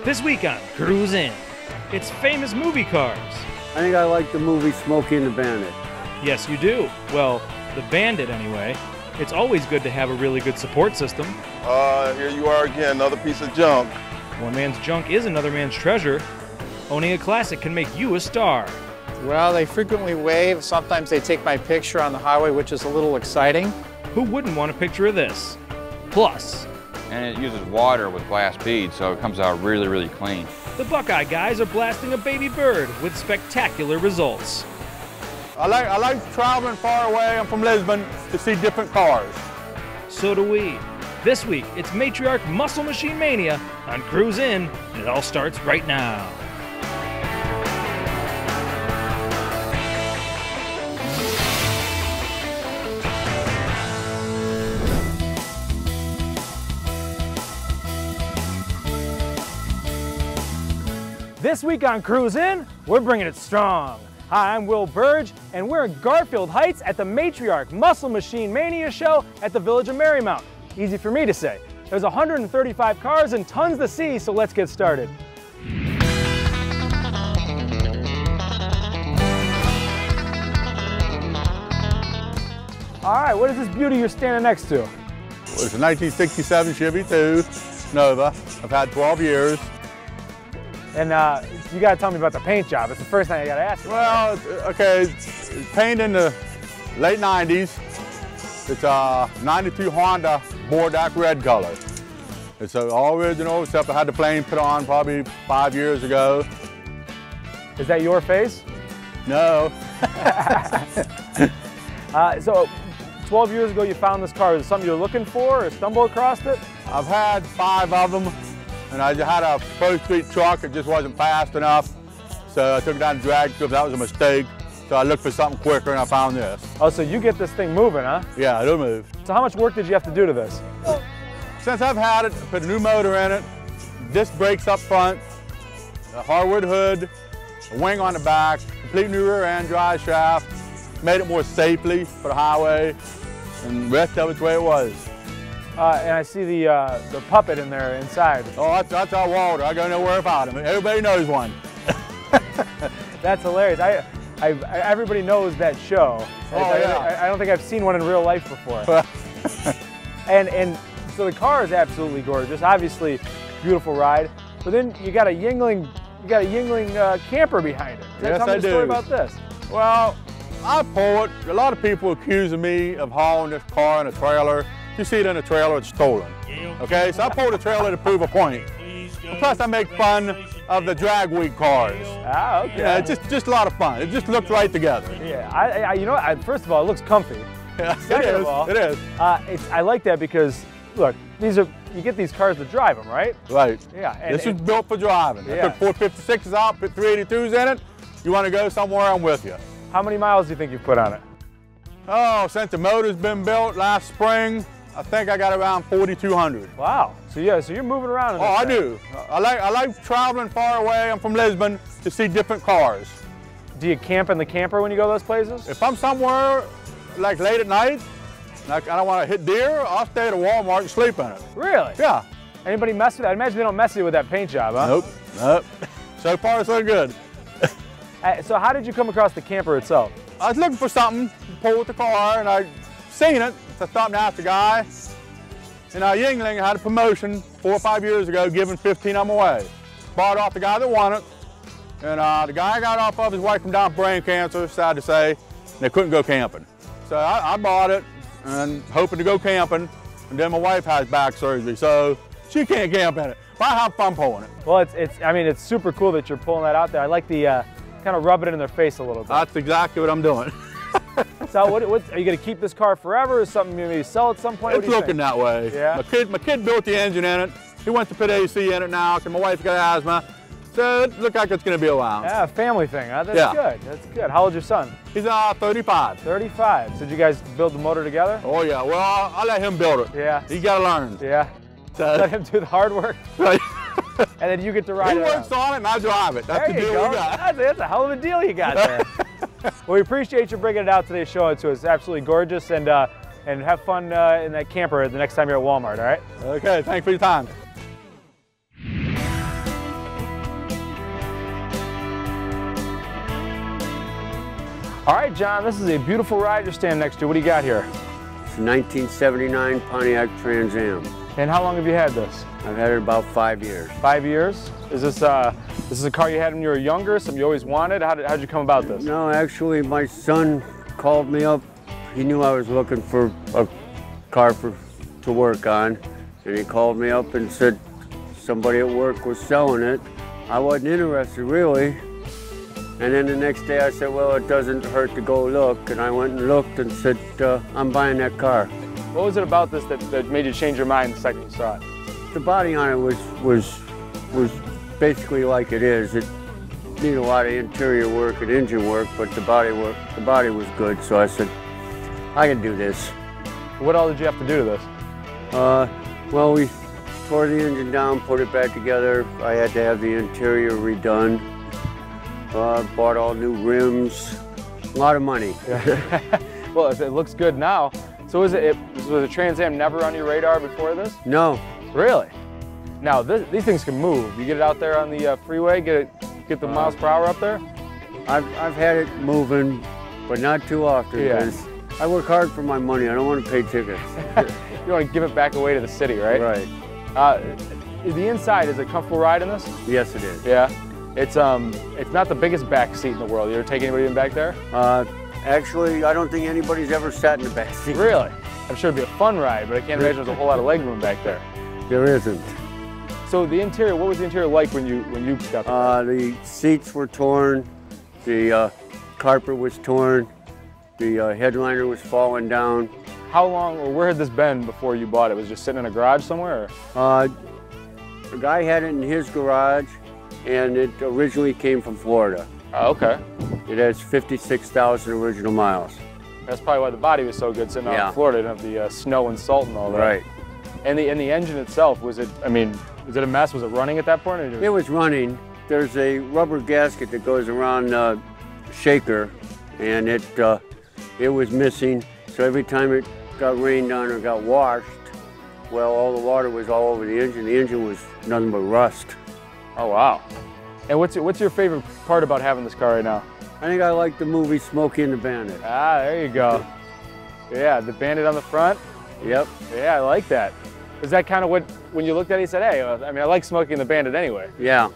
This week on Cruise In, it's famous movie cars. I think I like the movie Smokey and the Bandit. Yes, you do. Well, the Bandit anyway. It's always good to have a really good support system. Here you are again, another piece of junk. One man's junk is another man's treasure. Owning a classic can make you a star. Well, they frequently wave. Sometimes they take my picture on the highway, which is a little exciting. Who wouldn't want a picture of this? Plus, and it uses water with glass beads, so it comes out really, really clean. The Buckeye guys are blasting a baby bird with spectacular results. I like traveling far away. I'm from Lisbon to see different cars. So do we. This week, it's Matriarch Muscle Machine Mania on Cruise In, and it all starts right now. This week on Cruise In, we're bringing it strong. Hi, I'm Will Burge, and we're in Garfield Heights at the Matriarch Muscle Machine Mania show at the Village of Marymount. Easy for me to say. There's 135 cars and tons to see, so let's get started. All right, what is this beauty you're standing next to? Well, it's a 1967 Chevy 2 Nova. I've had 12 years. And you gotta tell me about the paint job. It's the first thing I gotta ask you. Well, okay, it's painted in the late 90s. It's a 92 Honda Bordeaux red color. It's all original, except I had the plane put on probably 5 years ago. Is that your face? No. So 12 years ago you found this car. Is it something you're looking for or stumbled across it? I've had 5 of them. And I just had a Pro Street truck, it just wasn't fast enough. So I took it down to drag strip, that was a mistake. So I looked for something quicker and I found this. Oh, so you get this thing moving, huh? Yeah, it'll move. So how much work did you have to do to this? Since I've had it, I put a new motor in it, disc brakes up front, a hardwood hood, a wing on the back, complete new rear end drive shaft, made it more safely for the highway, and the rest of it's the way it was. And I see the puppet in there inside. Oh, that's our Walter. I go nowhere without him. Everybody knows one. That's hilarious. Everybody knows that show. Oh, yeah. I don't think I've seen one in real life before. and so the car is absolutely gorgeous. Obviously, beautiful ride. But then you got a Yingling camper behind it. Yes, Tell me I the do. story about this. Well, I pull it. A lot of people accusing me of hauling this car in a trailer. You see it in a trailer, it's stolen. Okay, so I pulled the trailer to prove a point. Plus, I make fun of the drag week cars. Ah, okay. Yeah, it's just a lot of fun. It just looks right together. Yeah, you know what? First of all, it looks comfy. Yeah, Second of all, it is. I like that because, look, you get these cars to drive them, right? Right. Yeah. This was built for driving. Yeah. I took 456s out, put 382s in it. You want to go somewhere, I'm with you. How many miles do you think you've put on it? Oh, since the motor's been built last spring, I think I got around 4,200. Wow. So yeah, so you're moving around in this Oh, I thing. do. I like traveling far away. I'm from Lisbon to see different cars. Do you camp in the camper when you go to those places? If I'm somewhere like late at night, like I don't want to hit deer, I'll stay at a Walmart and sleep in it. Really? Yeah. Anybody mess with it? I imagine they don't mess with you with that paint job, huh? Nope. So far, so good. So how did you come across the camper itself? I was looking for something to pull with the car, and I seen it. So I stopped and asked the guy. And Yingling had a promotion 4 or 5 years ago, giving 15 of them away. Bought off the guy that won it. And the guy got off of his wife from down with brain cancer, sad to say, and they couldn't go camping. So I bought it and hoping to go camping. And then my wife has back surgery, so she can't camp in it. But I have fun pulling it. Well, it's super cool that you're pulling that out there. I like the kind of rubbing it in their face a little bit. That's exactly what I'm doing. So what are you going to keep this car forever? Is something you maybe sell at some point? It's looking that way. Yeah. My kid built the engine in it. He wants to put AC in it now because my wife's got asthma. So it looks like it's going to be a while. Yeah, family thing, huh? That's Yeah. good. That's good. How old's your son? He's 35. 35. So did you guys build the motor together? Oh yeah, well I'll let him build it. Yeah. He got to learn. Yeah. So, Let him do the hard work, right. and then you get to ride He it works around. on it and I drive it. That's There the you deal go. we got. That's a hell of a deal you got there. Well, we appreciate you bringing it out today, showing it to us. It's absolutely gorgeous, and have fun in that camper the next time you're at Walmart, all right? Okay, thanks for your time. All right, John, this is a beautiful ride you're standing next to. What do you got here? It's a 1979 Pontiac Trans Am. And how long have you had this? I've had it about 5 years. 5 years? Is this a car you had when you were younger, something you always wanted? How'd you come about this? No, actually, my son called me up. He knew I was looking for a car to work on, and he called me up and said somebody at work was selling it. I wasn't interested, really. And then the next day I said, well, it doesn't hurt to go look. And I went and looked and said, I'm buying that car. What was it about this that made you change your mind the second you saw it? The body on it was basically like it is. It needed a lot of interior work and engine work, but the body was good. So I said, I can do this. What all did you have to do to this? Well, we tore the engine down, put it back together. I had to have the interior redone. Bought all new rims, a lot of money. Well, it looks good now. So was the Trans Am never on your radar before this? No. Really? Now, these things can move. You get it out there on the freeway, get the miles per hour up there? I've had it moving, but not too often. Yeah. I work hard for my money. I don't want to pay tickets. You want to give it back away to the city, right? Right. The inside, is it a comfortable ride in this? Yes, it is. Yeah. It's not the biggest back seat in the world. You ever take anybody in back there? Actually, I don't think anybody's ever sat in the back seat. Really? I'm sure it'd be a fun ride, but I can't imagine there's a whole lot of leg room back there. There isn't. So the interior, what was the interior like when you got there? The seats were torn, the carpet was torn, the headliner was falling down. How long, or where had this been before you bought it? Was it just sitting in a garage somewhere? Or? The guy had it in his garage, and it originally came from Florida. Oh, okay. It has 56,000 original miles. That's probably why the body was so good sitting out in Florida. It didn't have the snow and salt and all that. Right. And the engine itself, was it a mess? Was it running at that point? Or it was running. There's a rubber gasket that goes around the shaker, and it was missing. So every time it got rained on or got washed, well, all the water was all over the engine. The engine was nothing but rust. Oh, wow. And what's your favorite part about having this car right now? I think I like the movie Smokey and the Bandit. Ah, there you go. Yeah, the Bandit on the front. Yep. Yeah, I like that. Is that kind of what, when you looked at it, you said, hey, I like Smokey and the Bandit anyway? Yeah.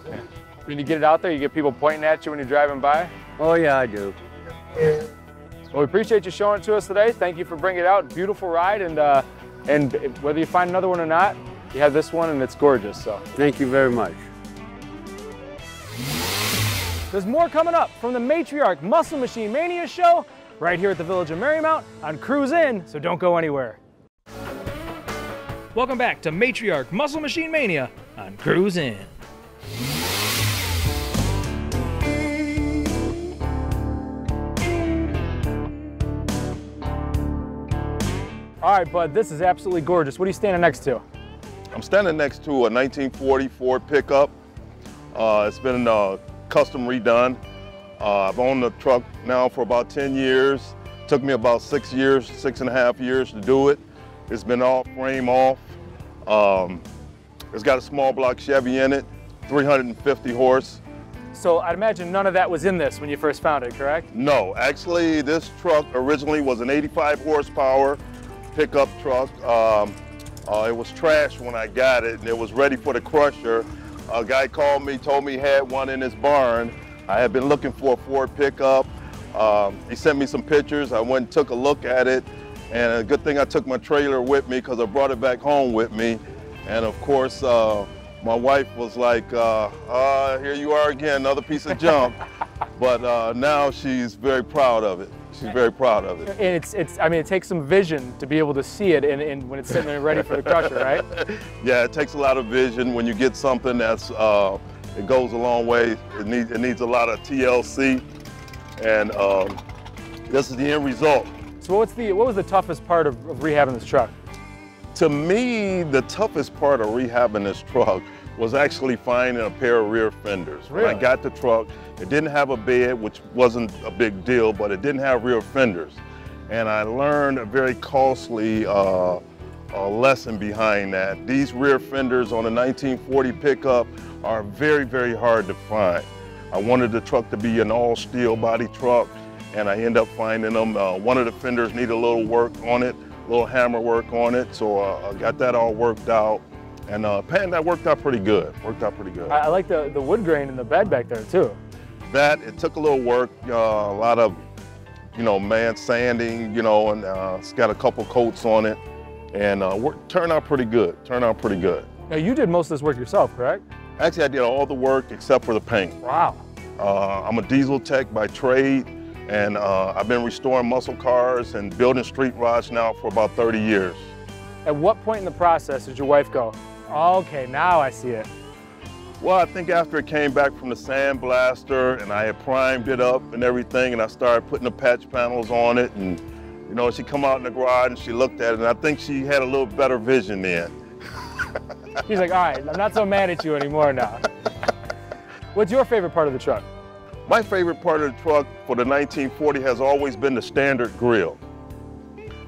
When you get it out there, you get people pointing at you when you're driving by? Oh, yeah, I do. Well, we appreciate you showing it to us today. Thank you for bringing it out. Beautiful ride, and whether you find another one or not, you have this one, and it's gorgeous. So thank you very much. There's more coming up from the Matriarch Muscle Machine Mania show right here at the Village of Marymount on Cruise In, so don't go anywhere. Welcome back to Matriarch Muscle Machine Mania on Cruise In. All right, bud, this is absolutely gorgeous. What are you standing next to? I'm standing next to a 1940 Ford pickup. It's been custom redone. I've owned the truck now for about 10 years. Took me about 6.5 years to do it. It's been all frame off. It's got a small block Chevy in it, 350 horse. So I'd imagine none of that was in this when you first found it, correct? No, actually this truck originally was an 85 horsepower pickup truck. It was trashed when I got it, and it was ready for the crusher. A guy called me, told me he had one in his barn. I had been looking for a Ford pickup. He sent me some pictures. I went and took a look at it, and a good thing I took my trailer with me because I brought it back home with me. And of course, my wife was like, here you are again, another piece of junk. But now she's very proud of it. She's very proud of it. And it takes some vision to be able to see it and when it's sitting there ready for the crusher, right? Yeah, it takes a lot of vision when you get something that's, it goes a long way. It needs a lot of TLC, and this is the end result. So what was the toughest part of rehabbing this truck? To me, the toughest part of rehabbing this truck was actually finding a pair of rear fenders. Really? When I got the truck, it didn't have a bed, which wasn't a big deal, but it didn't have rear fenders. And I learned a very costly lesson behind that. These rear fenders on a 1940 pickup are very, very hard to find. I wanted the truck to be an all steel body truck, and I end up finding them. One of the fenders needed a little work on it, a little hammer work on it, so I got that all worked out. And painting that worked out pretty good. I like the wood grain in the bed back there too. It took a little work, a lot of, man sanding, and it's got a couple coats on it, and turned out pretty good. Now you did most of this work yourself, correct? Actually, I did all the work except for the paint. Wow. I'm a diesel tech by trade, and I've been restoring muscle cars and building street rods now for about 30 years. At what point in the process did your wife go, okay, now I see it? Well, I think after it came back from the sandblaster and I had primed it up and everything, and I started putting the patch panels on it, and she come out in the garage and she looked at it, and I think she had a little better vision then. He's like, all right, I'm not so mad at you anymore now. What's your favorite part of the truck? My favorite part of the truck for the 1940 has always been the standard grille.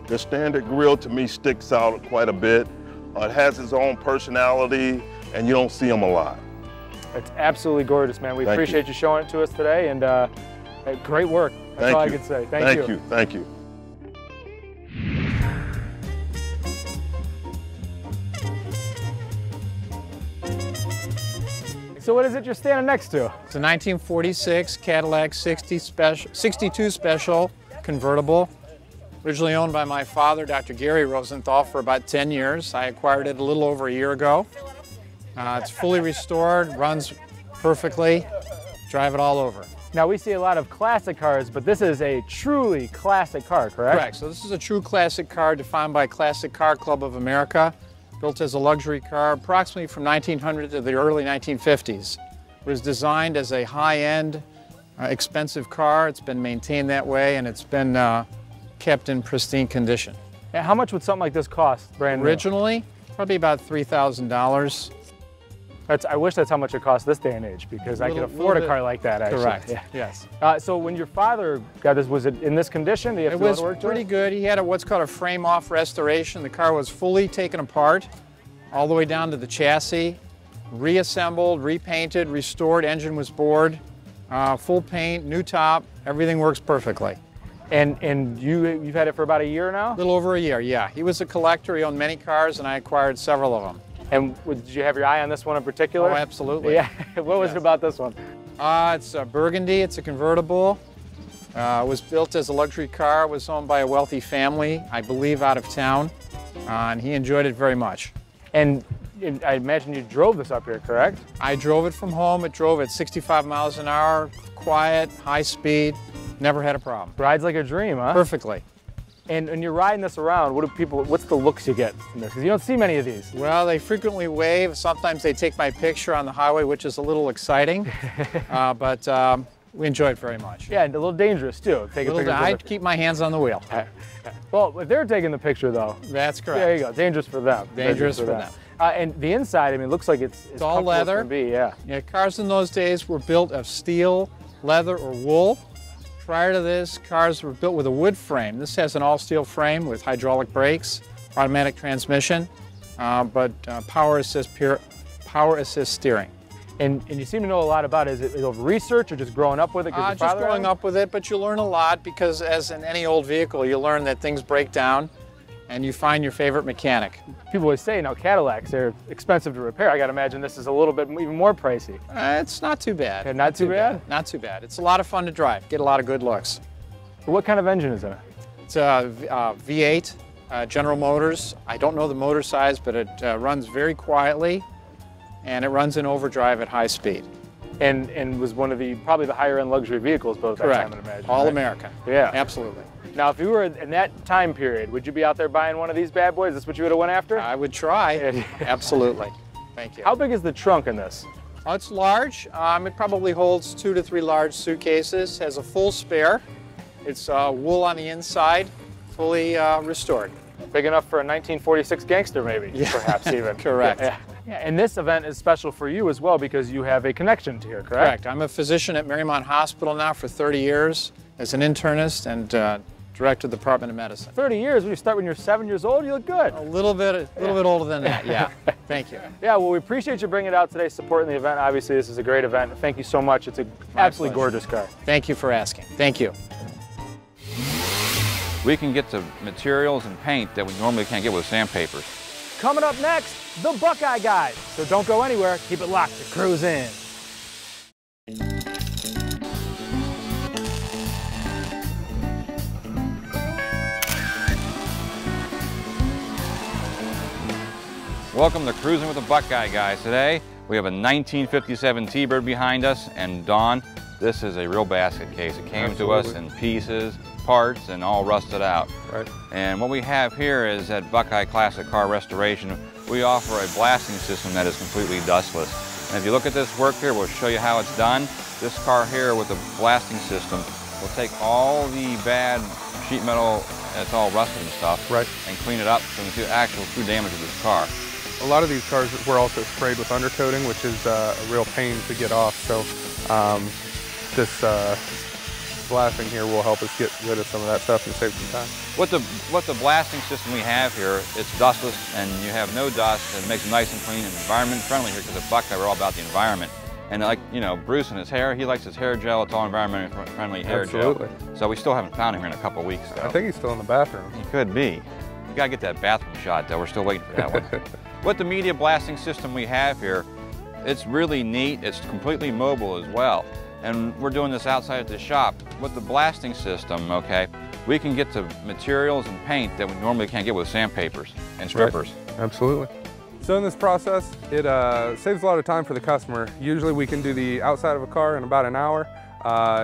The standard grille to me sticks out quite a bit. It has its own personality, and you don't see them a lot. It's absolutely gorgeous, man. We appreciate you showing it to us today, and great work. That's all I can say. Thank you. Thank you. So what is it you're standing next to? It's a 1946 Cadillac 62 Special convertible, originally owned by my father, Dr. Gary Rosenthal, for about 10 years. I acquired it a little over a year ago. It's fully restored, runs perfectly, drive it all over. Now we see a lot of classic cars, but this is a truly classic car, correct? Correct. So this is a true classic car defined by Classic Car Club of America, built as a luxury car approximately from 1900 to the early 1950s. It was designed as a high-end, expensive car. It's been maintained that way, and it's been kept in pristine condition. And how much would something like this cost, brand new? Originally, probably about $3,000. I wish that's how much it costs this day and age, because I could afford a car like that, actually. Correct, Yeah. yes. So when your father got this, was it in this condition? Did you have to go to work to pretty good. He had what's called a frame-off restoration. The car was fully taken apart, all the way down to the chassis, reassembled, repainted, restored, engine was bored, full paint, new top, everything works perfectly. And you've had it for about a year now? A little over a year, yeah. He was a collector, he owned many cars, and I acquired several of them. And did you have your eye on this one in particular? Oh, absolutely. Yeah. What was it about this one? It's a burgundy, it's a convertible. It was built as a luxury car, was owned by a wealthy family, I believe out of town, and he enjoyed it very much. And I imagine you drove this up here, correct? I drove it from home. It drove at 65 miles an hour, quiet, high speed, never had a problem. Rides like a dream, huh? Perfectly. And when you're riding this around, what's the looks you get from this? Because you don't see many of these. Well, they frequently wave. Sometimes they take my picture on the highway, which is a little exciting, but we enjoy it very much. Yeah, and a little dangerous too. I keep my hands on the wheel. Well, if they're taking the picture though. That's correct. There you go. Dangerous for them. Dangerous for them. And the inside, I mean, it looks like it's all leather. As can be, yeah. Yeah, cars in those days were built of steel, leather, or wool. Prior to this, cars were built with a wood frame. This has an all-steel frame with hydraulic brakes, automatic transmission, but power assist steering. And you seem to know a lot about it. Is it research or just growing up with it? Just growing up with it, but you learn a lot because as in any old vehicle, you learn that things break down and you find your favorite mechanic. People always say, Cadillacs, they're expensive to repair. I gotta imagine this is a little bit even more pricey. It's not too bad. Okay, not too bad? Not too bad. It's a lot of fun to drive. Get a lot of good looks. What kind of engine is it? It's a V8, General Motors. I don't know the motor size, but it runs very quietly, and it runs in overdrive at high speed. And was one of probably the higher end luxury vehicles built at that time, I'd imagine. All American. Yeah. Absolutely. Now, if you were in that time period, would you be out there buying one of these bad boys? Is this what you would have went after? I would try. Absolutely. Thank you. How big is the trunk in this? Oh, it's large. It probably holds 2 to 3 large suitcases. Has a full spare. It's wool on the inside, fully restored. Big enough for a 1946 gangster, maybe, perhaps even. Correct. Yeah. And this event is special for you as well because you have a connection to here, correct? Correct. I'm a physician at Mariemont Hospital now for 30 years as an internist and director of the Department of Medicine. 30 years? When you start when you're 7 years old, you look good. A little bit older than that, yeah. Thank you. Yeah, well, we appreciate you bringing it out today, supporting the event. Obviously, this is a great event. Thank you so much. It's an absolutely gorgeous car. Thank you for asking. Thank you. we can get to materials and paint that we normally can't get with sandpapers. Coming up next, the Buckeye Guide. So don't go anywhere, keep it locked to Cruise In. Welcome to Cruising with the Buckeye Guys. Today, we have a 1957 T-Bird behind us, and Don, this is a real basket case. It came to us in pieces, parts, and all rusted out. Right. And what we have here is at Buckeye Classic Car Restoration, we offer a blasting system that is completely dustless. And if you look at this work here, we'll show you how it's done. This car here with the blasting system will take all the bad sheet metal that's all rusted and stuff, right, and clean it up so we can see the actual true damage of this car. A lot of these cars were also sprayed with undercoating, which is a real pain to get off. So this blasting here will help us get rid of some of that stuff and save some time. What the blasting system we have here, it's dustless and you have no dust, and it makes it nice and clean and environment friendly here, because at Buckeye we're all about the environment. And like, you know, Bruce and his hair, he likes his hair gel. It's all environmentally friendly hair gel. So we still haven't found him here in a couple of weeks, though. I think he's still in the bathroom. He could be. You gotta get that bathroom shot, though. We're still waiting for that one. What the media blasting system we have here, it's really neat. It's completely mobile as well. And we're doing this outside at the shop. With the blasting system, okay, we can get to materials and paint that we normally can't get with sandpapers and strippers. Right. Absolutely. So in this process, it saves a lot of time for the customer. Usually we can do the outside of a car in about an hour.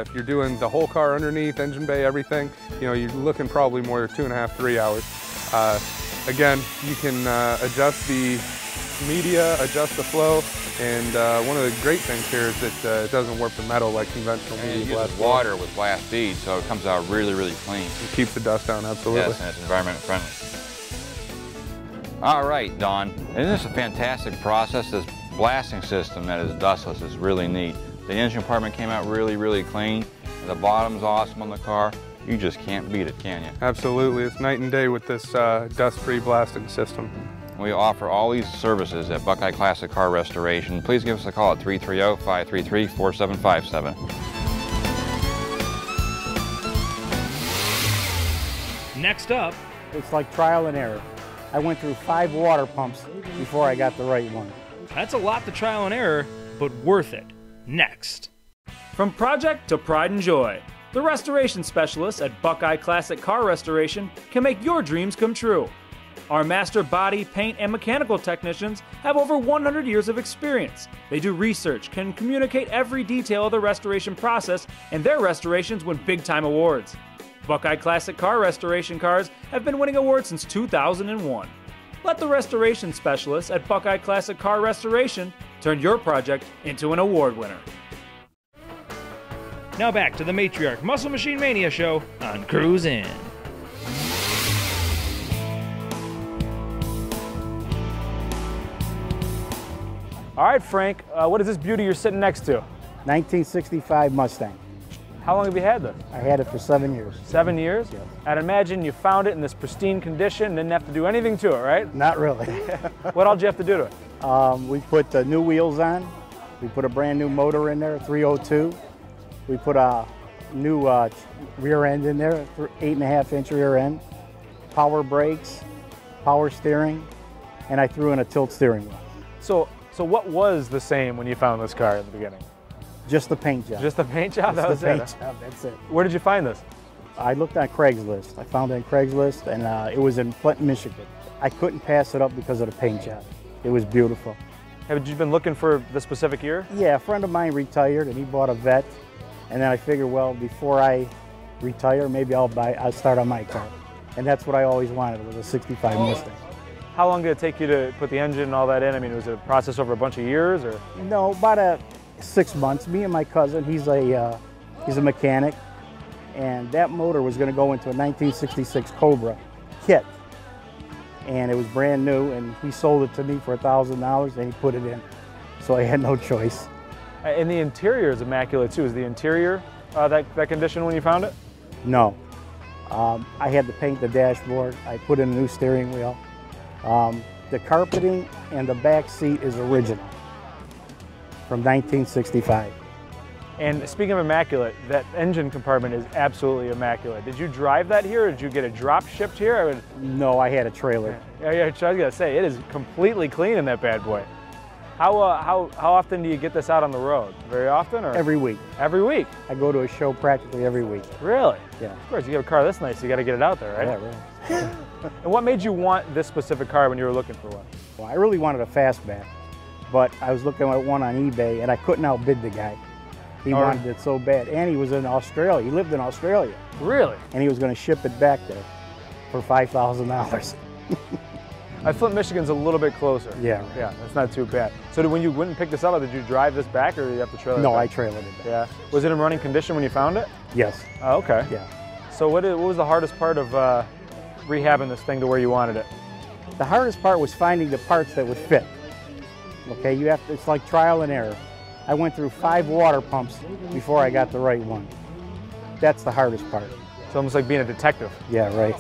If you're doing the whole car underneath, engine bay, everything, you know, you're looking probably more 2.5, 3 hours. Again, you can adjust the media, adjust the flow, and one of the great things here is that it doesn't warp the metal like conventional media. It uses water with glass beads, so it comes out really, really clean. It keeps the dust down, absolutely. Yes, and it's environment friendly. All right, Don, isn't this a fantastic process? This blasting system that is dustless is really neat. The engine compartment came out really, really clean. The bottom's awesome on the car. You just can't beat it, can you? Absolutely, it's night and day with this dust-free blasting system. We offer all these services at Buckeye Classic Car Restoration. Please give us a call at 330-533-4757. Next up, it's like trial and error. I went through 5 water pumps before I got the right one. that's a lot to trial and error, but worth it. Next. From project to pride and joy, the restoration specialists at Buckeye Classic Car Restoration can make your dreams come true. Our master body, paint, and mechanical technicians have over 100 years of experience. They do research, can communicate every detail of the restoration process, and their restorations win big-time awards. Buckeye Classic Car Restoration cars have been winning awards since 2001. Let the restoration specialists at Buckeye Classic Car Restoration turn your project into an award winner. Now back to the Matriarch Muscle Machine Mania show on Cruise In. All right, Frank, what is this beauty you're sitting next to? 1965 Mustang. How long have you had this? I had it for 7 years. 7 years? Yes. I'd imagine you found it in this pristine condition and didn't have to do anything to it, right? Not really. What all did you have to do to it? We put new wheels on. We put a brand new motor in there, 302. We put a new rear end in there, 8.5-inch rear end. Power brakes, power steering, and I threw in a tilt steering wheel. So what was the same when you found this car at the beginning? Just the paint job. Just the paint job? Just That the was paint job, that's it. Where did you find this? I looked on Craigslist. I found it on Craigslist, and it was in Flint, Michigan. I couldn't pass it up because of the paint job. It was beautiful. Have you been looking for this specific year? Yeah, a friend of mine retired, and he bought a Vet. And then I figured, well, before I retire, maybe I'll start on my car. And that's what I always wanted, was a 65 Mustang. How long did it take you to put the engine and all that in? I mean, was it a process over a bunch of years, or? No, about 6 months. Me and my cousin, he's a mechanic, and that motor was going to go into a 1966 Cobra kit. And it was brand new, and he sold it to me for $1,000, and he put it in. So I had no choice. And the interior is immaculate too. Is the interior that condition when you found it? No. I had to paint the dashboard. I put in a new steering wheel. The carpeting and the back seat is original from 1965. And speaking of immaculate, that engine compartment is absolutely immaculate. Did you drive that here, or did you get it drop shipped here? No, I had a trailer. Yeah, I was gonna say, it is completely clean in that bad boy. How often do you get this out on the road? Very often, or? Every week. Every week? I go to a show practically every week. Really? Yeah. Of course, you get a car this nice, you gotta get it out there, right? Yeah, right. And what made you want this specific car when you were looking for one? Well, I really wanted a fastback, but I was looking at one on eBay and I couldn't outbid the guy. He wanted it so bad, and he was in Australia. He lived in Australia. Really? And he was going to ship it back there for $5,000. Flint, Michigan's a little bit closer. Yeah, right. Yeah, that's not too bad. So when you went and picked this up, did you drive this back, or did you have to trailer it No, back? I trailered it back. Yeah. Was it in running condition when you found it? Yes. Oh, okay. Yeah. So what was the hardest part of rehabbing this thing to where you wanted it? The hardest part was finding the parts that would fit. Okay, it's like trial and error. I went through 5 water pumps before I got the right one. That's the hardest part. It's almost like being a detective. Yeah, right.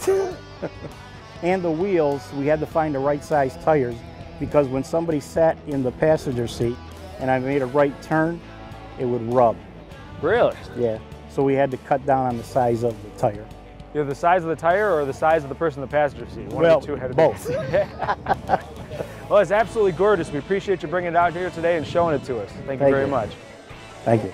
And the wheels, we had to find the right size tires, because when somebody sat in the passenger seat and I made a right turn, it would rub. Really? Yeah. So we had to cut down on the size of the tire. Either the size of the tire or the size of the person in the passenger seat? One Well, of the two had to both. be. Well, it's absolutely gorgeous. We appreciate you bringing it out here today and showing it to us. Thank you very much. Thank you.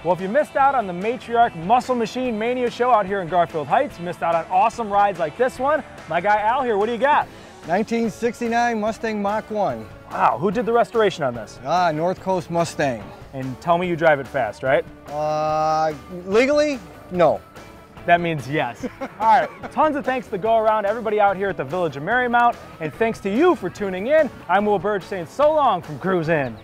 Well, if you missed out on the Matriarch Muscle Machine Mania show out here in Garfield Heights, you missed out on awesome rides like this one. My guy Al here, what do you got? 1969 Mustang Mach 1. Wow, who did the restoration on this? North Coast Mustang. And tell me you drive it fast, right? Legally, no. That means yes. All right, tons of thanks to go around everybody out here at the Village of Marymount, and thanks to you for tuning in. I'm Will Burge saying so long from Cruise In.